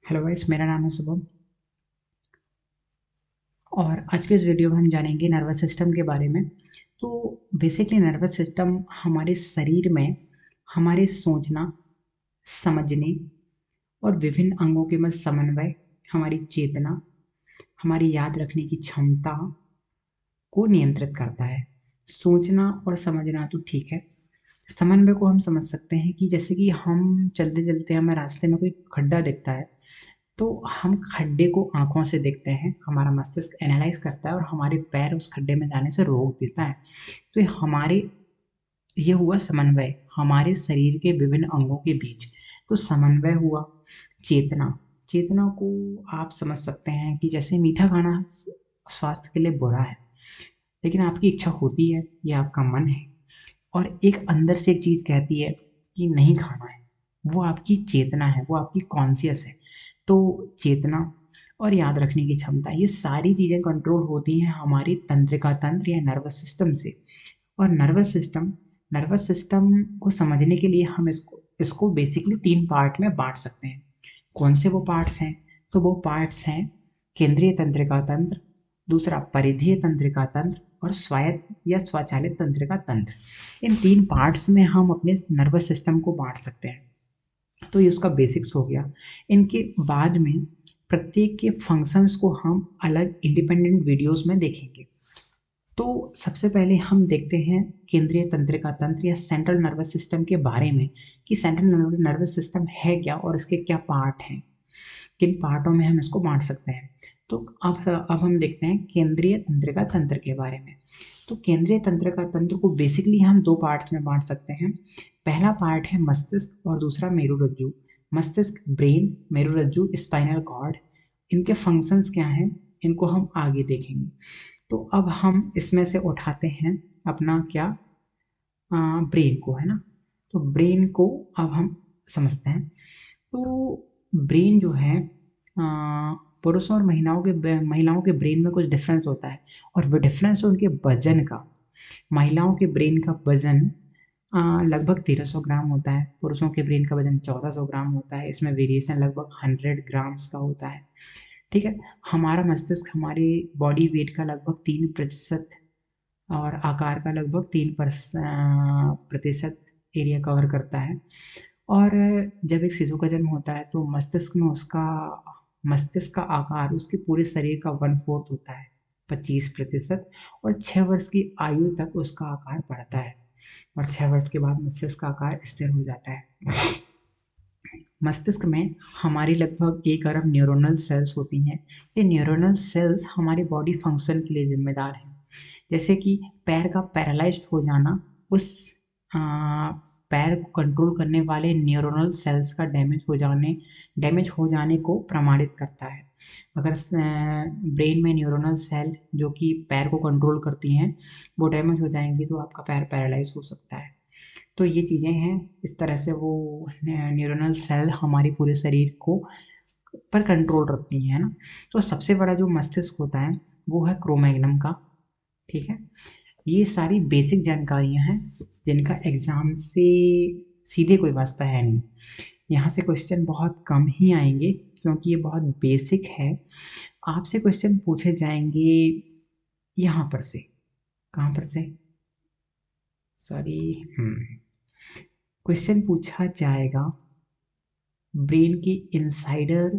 Hello guys, मेरा नाम है शुभम और आज के इस वीडियो में हम जानेंगे नर्वस सिस्टम के बारे में। तो बेसिकली नर्वस सिस्टम हमारे शरीर में हमारे सोचना, समझने और विभिन्न अंगों के मध्य समन्वय, हमारी चेतना, हमारी याद रखने की क्षमता को नियंत्रित करता है। सोचना और समझना तो ठीक है। समन्वय को हम समझ सकते हैं कि जैसे कि हम चलते चलते हमें रास्ते में कोई खड्डा दिखता है, तो हम खड्डे को आंखों से देखते हैं, हमारा मस्तिष्क एनालाइज करता है और हमारे पैर उस खड्डे में जाने से रोक देता है। तो ये हुआ समन्वय हमारे शरीर के विभिन्न अंगों के बीच। तो समन्वय हुआ। चेतना, चेतना को आप समझ सकते हैं कि जैसे मीठा खाना स्वास्थ्य के लिए बुरा है, लेकिन आपकी इच्छा होती है, ये आपका मन है, और एक अंदर से एक चीज कहती है कि नहीं खाना है। वो आपकी चेतना है, वो आपकी कॉन्शियस है। तो चेतना और याद रखने की क्षमता, ये सारी चीजें कंट्रोल होती हैं हमारी तंत्रिका तंत्र या नर्वस सिस्टम से। और नर्वस सिस्टम को समझने के लिए हम इसको इसको बेसिकली 3 पार्ट में बांट सकते हैं। कौन से वो पार्ट्स हैं? तो वो पार्ट्स हैं केंद्रीय तंत्रिका तंत्र, दूसरा परिधीय तंत्रिका तंत्र और स्वायत्त या स्वचालित तंत्रिका तंत्र। इन 3 पार्ट्स में हम अपने नर्वस सिस्टम को बांट सकते हैं। तो ये उसका बेसिक्स हो गया। इनके बाद में प्रत्येक के फंक्शंस को हम अलग इंडिपेंडेंट वीडियोस में देखेंगे। तो सबसे पहले हम देखते हैं केंद्रीय तंत्रिका तंत्र या सेंट्रल नर्वस सिस्टम के बारे में कि सेंट्रल नर्वस सिस्टम है क्या और इसके क्या पार्ट हैं, किन पार्टों में हम इसको बांट सकते हैं। तो अब हम देखते हैं केंद्रीय तंत्रिका तंत्र के बारे में। तो केंद्रीय तंत्रिका तंत्र को बेसिकली हम 2 पार्ट्स में बांट सकते हैं। पहला पार्ट है मस्तिष्क और दूसरा मेरुरज्जु। मस्तिष्क ब्रेन, मेरुरज्जु स्पाइनल कॉर्ड। इनके फंक्शंस क्या हैं, इनको हम आगे देखेंगे। तो अब हम इसमें से उठाते हैं अपना क्या, ब्रेन को, है ना। तो ब्रेन को अब हम समझते हैं। तो ब्रेन जो है, पुरुषों और महिलाओं के ब्रेन में कुछ डिफरेंस होता है, और वो डिफरेंस है उनके वजन का। महिलाओं के ब्रेन का वजन लगभग 1300 ग्राम होता है, पुरुषों के ब्रेन का वजन 1400 ग्राम होता है। इसमें वेरिएशन लगभग 100 ग्राम्स का होता है। ठीक है। हमारा मस्तिष्क हमारे बॉडी वेट का लगभग 3% और आकार का लगभग 3% एरिया कवर करता है। और जब एक शिशु का जन्म होता है तो मस्तिष्क का आकार उसके पूरे शरीर का 1/4 होता है, 25%। और 6 वर्ष की आयु तक उसका आकार बढ़ता है, और 6 वर्ष के बाद मस्तिष्क का आकार स्थिर हो जाता है। मस्तिष्क में हमारी लगभग 1 अरब न्यूरोनल सेल्स होती हैं। ये न्यूरोनल सेल्स हमारी बॉडी फंक्शन के लिए जिम्मेदार हैं। जैसे कि पैर का पैरालाइज्ड हो जाना, उस पैर को कंट्रोल करने वाले न्यूरोनल सेल्स का डैमेज हो जाने को प्रमाणित करता है। अगर ब्रेन में न्यूरोनल सेल जो कि पैर को कंट्रोल करती हैं वो डैमेज हो जाएंगी तो आपका पैर पैरालाइज हो सकता है। तो ये चीज़ें हैं, इस तरह से वो न्यूरोनल सेल हमारे पूरे शरीर को पर कंट्रोल रखती हैं, है ना। तो सबसे बड़ा जो मस्तिष्क होता है वो है क्रोमैग्नम का। ठीक है। ये सारी बेसिक जानकारियां हैं जिनका एग्जाम से सीधे कोई वास्ता है नहीं। यहाँ से क्वेश्चन बहुत कम ही आएंगे क्योंकि ये बहुत बेसिक है। आपसे क्वेश्चन पूछे जाएंगे यहाँ पर से, कहाँ पर से, सॉरी, क्वेश्चन पूछा जाएगा ब्रेन की इनसाइडर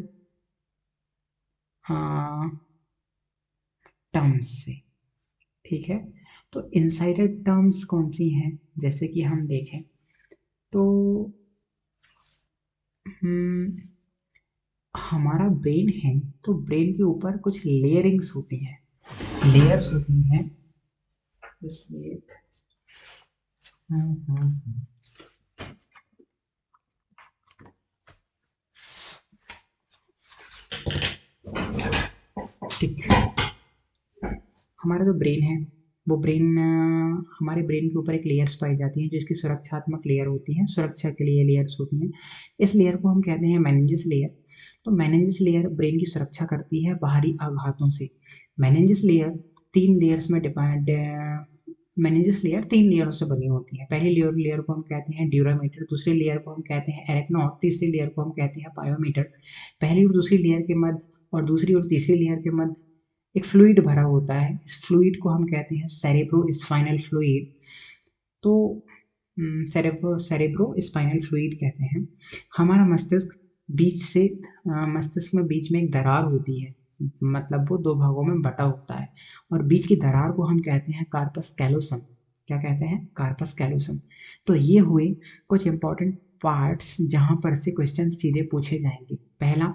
टर्म्स से। ठीक है। तो इनसाइडर टर्म्स कौन सी हैं, जैसे कि हम देखें तो हम्म, हमारा ब्रेन है, तो ब्रेन के ऊपर कुछ लेयरिंग्स होती हैं, लेयर्स होती हैं। इसलिए ठीक है। हमारा जो ब्रेन है वो हमारे ब्रेन के ऊपर एक लेयर्स पाई जाती हैं जिसकी सुरक्षात्मक लेयर होती है, सुरक्षा के लिए लेयर्स होती हैं। इस लेयर को हम कहते हैं मेनिंजेस लेयर। तो मेनिंजेस लेयर ब्रेन की सुरक्षा करती है बाहरी आघातों से। मेनिंजेस लेयर 3 लेयर्स में मेनिंजेस लेयर 3 लेयरों से बनी होती है। पहली लेयर को हम कहते हैं ड्यूरामीटर, दूसरी लेयर को हम कहते हैं एरेक्नोड, तीसरी लेयर को हम कहते हैं पायोमीटर। पहली और दूसरी लेयर के मध्य और दूसरी और तीसरी लेयर के मध्य एक फ्लूइड भरा होता है। इस फ्लूइड को हम कहते हैं सेरेब्रो स्पाइनल फ्लूइड। तो सेरेब्रो स्पाइनल फ्लूइड कहते हैं। हमारा मस्तिष्क बीच से मस्तिष्क में बीच में एक दरार होती है, मतलब वो दो भागों में बटा होता है, और बीच की दरार को हम कहते हैं कार्पस कैलोसम। क्या कहते हैं? Corpus callosum. तो ये हुए कुछ इंपॉर्टेंट पार्ट्स जहां पर से क्वेश्चन सीधे पूछे जाएंगे। पहला,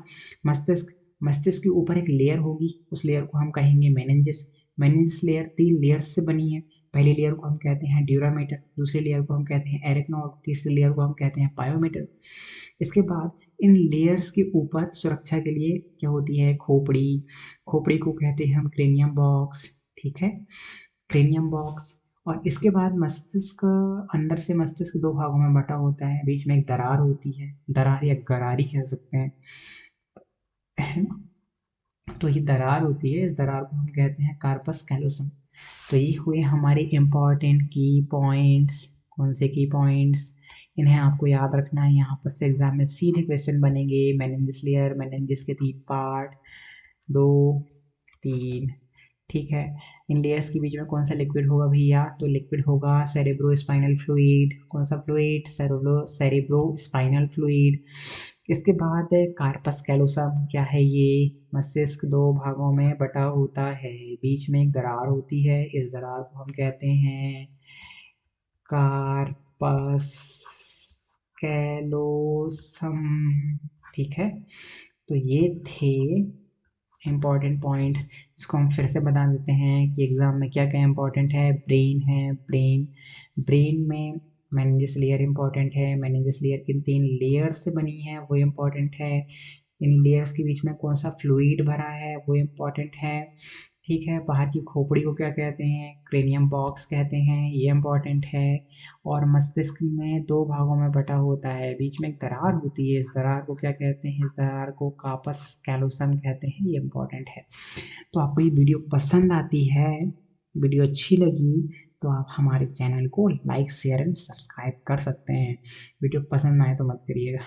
मस्तिष्क। मस्तिष्क के ऊपर एक लेयर होगी, उस लेयर को हम कहेंगे मेनिंजेस। मेनिंजेस लेयर 3 लेयर्स से बनी है। पहली लेयर को हम कहते हैं ड्यूरामीटर, दूसरी लेयर को हम कहते हैं एरेक्नोड, तीसरी लेयर को हम कहते हैं पायोमीटर। इसके बाद इन लेयर्स के ऊपर सुरक्षा के लिए क्या होती है? खोपड़ी। खोपड़ी को कहते हैं हम क्रेनियम बॉक्स। ठीक है, क्रेनियम बॉक्स। और इसके बाद मस्तिष्क, अंदर से मस्तिष्क दो भागों में बटा होता है, बीच में एक दरार होती है, दरार या गरारी कह सकते हैं, है ना? तो ये दरार होती है, इस दरार को हम कहते हैं कार्पस कैलोसम। तो ये हुए हमारे इम्पॉर्टेंट की पॉइंट्स। कौन से की पॉइंट्स? इन्हें आपको याद रखना है। यहाँ पर से एग्जाम में सीधे क्वेश्चन बनेंगे। मेनिंजेस लेयर, मेनिंजेस के 3 पार्ट, 2, 3। ठीक है, इन लेयर्स के बीच में कौन सा लिक्विड होगा भैया? तो लिक्विड होगा सेरेब्रो स्पाइनल फ्लूइड। कौन सा फ्लूइड? Cerebro spinal fluid. इसके बाद कार्पस कैलोसम। क्या है ये? मस्तिष्क दो भागों में बटा होता है, बीच में एक दरार होती है, इस दरार को हम कहते हैं कार्पस कैलोसम। ठीक है, तो ये थे इम्पॉर्टेंट पॉइंट्स। इसको हम फिर से बता देते हैं कि एग्जाम में क्या क्या इम्पोर्टेंट है। ब्रेन है, ब्रेन। ब्रेन में मेनिंजेस लेयर इम्पॉर्टेंट है। मेनिंजेस लेयर किन 3 लेयर से बनी है वो इम्पॉर्टेंट है। इन लेयर्स के बीच में कौन सा फ्लूइड भरा है वो इम्पॉर्टेंट है। ठीक है, बाहर की खोपड़ी को क्या कहते हैं? क्रेनियम बॉक्स कहते हैं, ये इम्पॉर्टेंट है। और मस्तिष्क में दो भागों में बटा होता है, बीच में एक दरार होती है, इस दरार को क्या कहते हैं? इस दरार को कार्पस कैलोसम कहते हैं, ये इम्पॉर्टेंट है। तो आपको ये वीडियो पसंद आती है, वीडियो अच्छी लगी, तो आप हमारे चैनल को लाइक शेयर एंड सब्सक्राइब कर सकते हैं। वीडियो पसंद आए तो मत करिएगा।